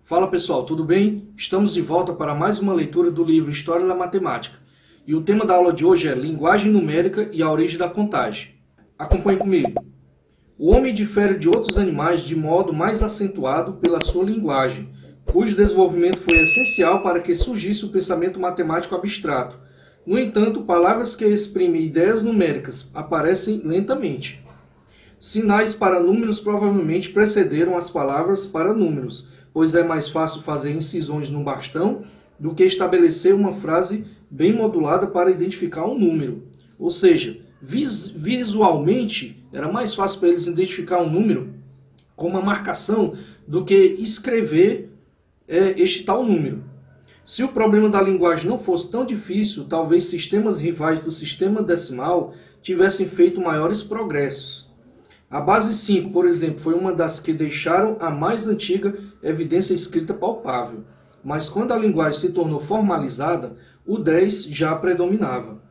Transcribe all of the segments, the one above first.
Fala pessoal, tudo bem? Estamos de volta para mais uma leitura do livro História da Matemática. E o tema da aula de hoje é Linguagem Numérica e a Origem da Contagem. Acompanhe comigo. O homem difere de outros animais de modo mais acentuado pela sua linguagem, cujo desenvolvimento foi essencial para que surgisse o pensamento matemático abstrato. No entanto, palavras que exprimem ideias numéricas aparecem lentamente. Sinais para números provavelmente precederam as palavras para números, pois é mais fácil fazer incisões no bastão do que estabelecer uma frase bem modulada para identificar um número. Ou seja, visualmente era mais fácil para eles identificar um número com uma marcação do que escrever este tal número. Se o problema da linguagem não fosse tão difícil, talvez sistemas rivais do sistema decimal tivessem feito maiores progressos. A base 5, por exemplo, foi uma das que deixaram a mais antiga evidência escrita palpável, mas quando a linguagem se tornou formalizada, o 10 já predominava.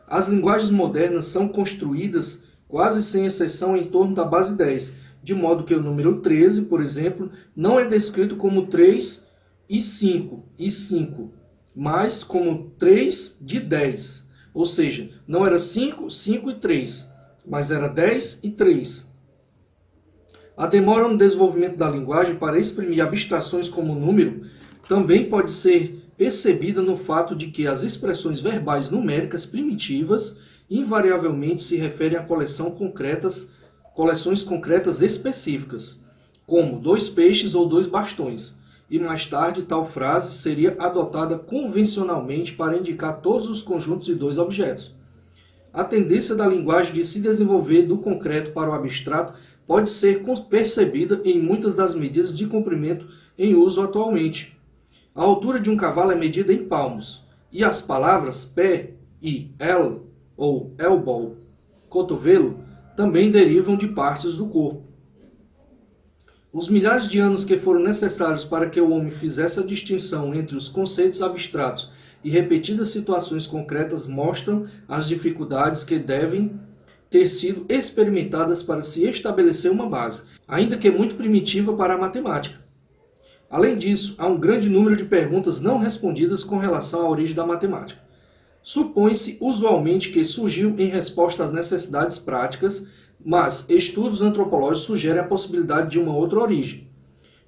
As linguagens modernas são construídas, quase sem exceção, em torno da base 10, de modo que o número 13, por exemplo, não é descrito como 3 e 5, mas como 3 de 10, ou seja, não era 5, 5 e 3, mas era 10 e 3. A demora no desenvolvimento da linguagem para exprimir abstrações como número também pode ser percebida no fato de que as expressões verbais numéricas primitivas invariavelmente se referem a coleções concretas específicas, como 2 peixes ou 2 bastões, e mais tarde tal frase seria adotada convencionalmente para indicar todos os conjuntos de 2 objetos. A tendência da linguagem de se desenvolver do concreto para o abstrato pode ser percebida em muitas das medidas de comprimento em uso atualmente. A altura de um cavalo é medida em palmos, e as palavras pé e el, ou elbow, cotovelo, também derivam de partes do corpo. Os milhares de anos que foram necessários para que o homem fizesse a distinção entre os conceitos abstratos e repetidas situações concretas mostram as dificuldades que devem ter sido experimentadas para se estabelecer uma base, ainda que muito primitiva para a matemática. Além disso, há um grande número de perguntas não respondidas com relação à origem da matemática. Supõe-se usualmente que surgiu em resposta às necessidades práticas, mas estudos antropológicos sugerem a possibilidade de uma outra origem.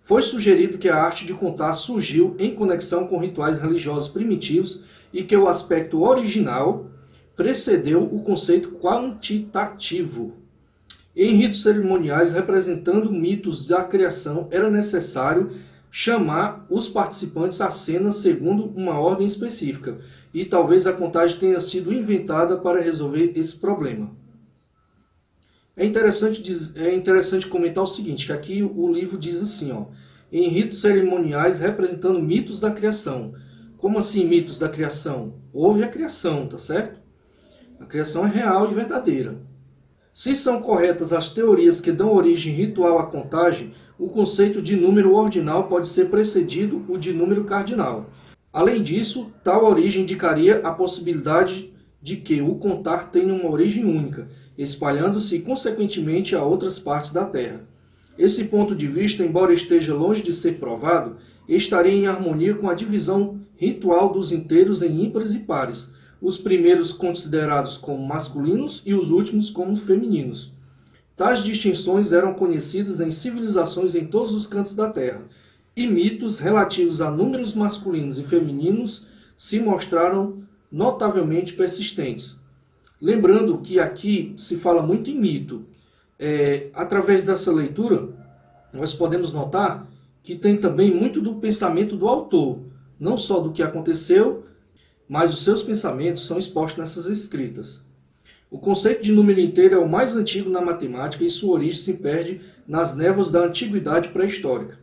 Foi sugerido que a arte de contar surgiu em conexão com rituais religiosos primitivos e que o aspecto original precedeu o conceito quantitativo. Em ritos cerimoniais representando mitos da criação, era necessário chamar os participantes à cena segundo uma ordem específica, e talvez a contagem tenha sido inventada para resolver esse problema. É interessante comentar o seguinte, que aqui o livro diz assim, em ritos cerimoniais representando mitos da criação. Como assim mitos da criação? Houve a criação, tá certo? A criação é real e verdadeira. Se são corretas as teorias que dão origem ritual à contagem, o conceito de número ordinal pode ser precedido o de número cardinal. Além disso, tal origem indicaria a possibilidade de que o contar tenha uma origem única, espalhando-se consequentemente a outras partes da Terra. Esse ponto de vista, embora esteja longe de ser provado, estaria em harmonia com a divisão ritual dos inteiros em ímpares e pares, os primeiros considerados como masculinos e os últimos como femininos. Tais distinções eram conhecidas em civilizações em todos os cantos da Terra, e mitos relativos a números masculinos e femininos se mostraram notavelmente persistentes. Lembrando que aqui se fala muito em mito. Através dessa leitura, nós podemos notar que tem também muito do pensamento do autor, não só do que aconteceu, mas os seus pensamentos são expostos nessas escritas. O conceito de número inteiro é o mais antigo na matemática e sua origem se perde nas névoas da antiguidade pré-histórica.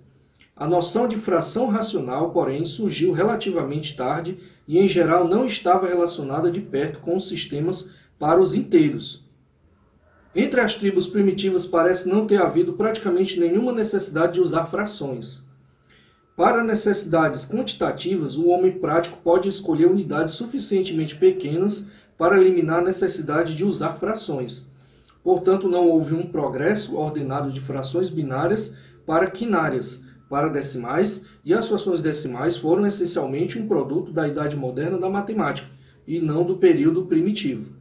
A noção de fração racional, porém, surgiu relativamente tarde e, em geral, não estava relacionada de perto com os sistemas para os inteiros. Entre as tribos primitivas parece não ter havido praticamente nenhuma necessidade de usar frações. Para necessidades quantitativas, o homem prático pode escolher unidades suficientemente pequenas para eliminar a necessidade de usar frações. Portanto, não houve um progresso ordenado de frações binárias para quinárias, para decimais, e as frações decimais foram essencialmente um produto da Idade Moderna da matemática, e não do período primitivo.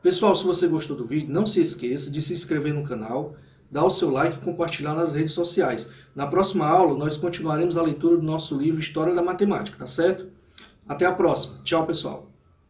Pessoal, se você gostou do vídeo, não se esqueça de se inscrever no canal, dar o seu like e compartilhar nas redes sociais. Na próxima aula, nós continuaremos a leitura do nosso livro História da Matemática, tá certo? Até a próxima. Tchau, pessoal.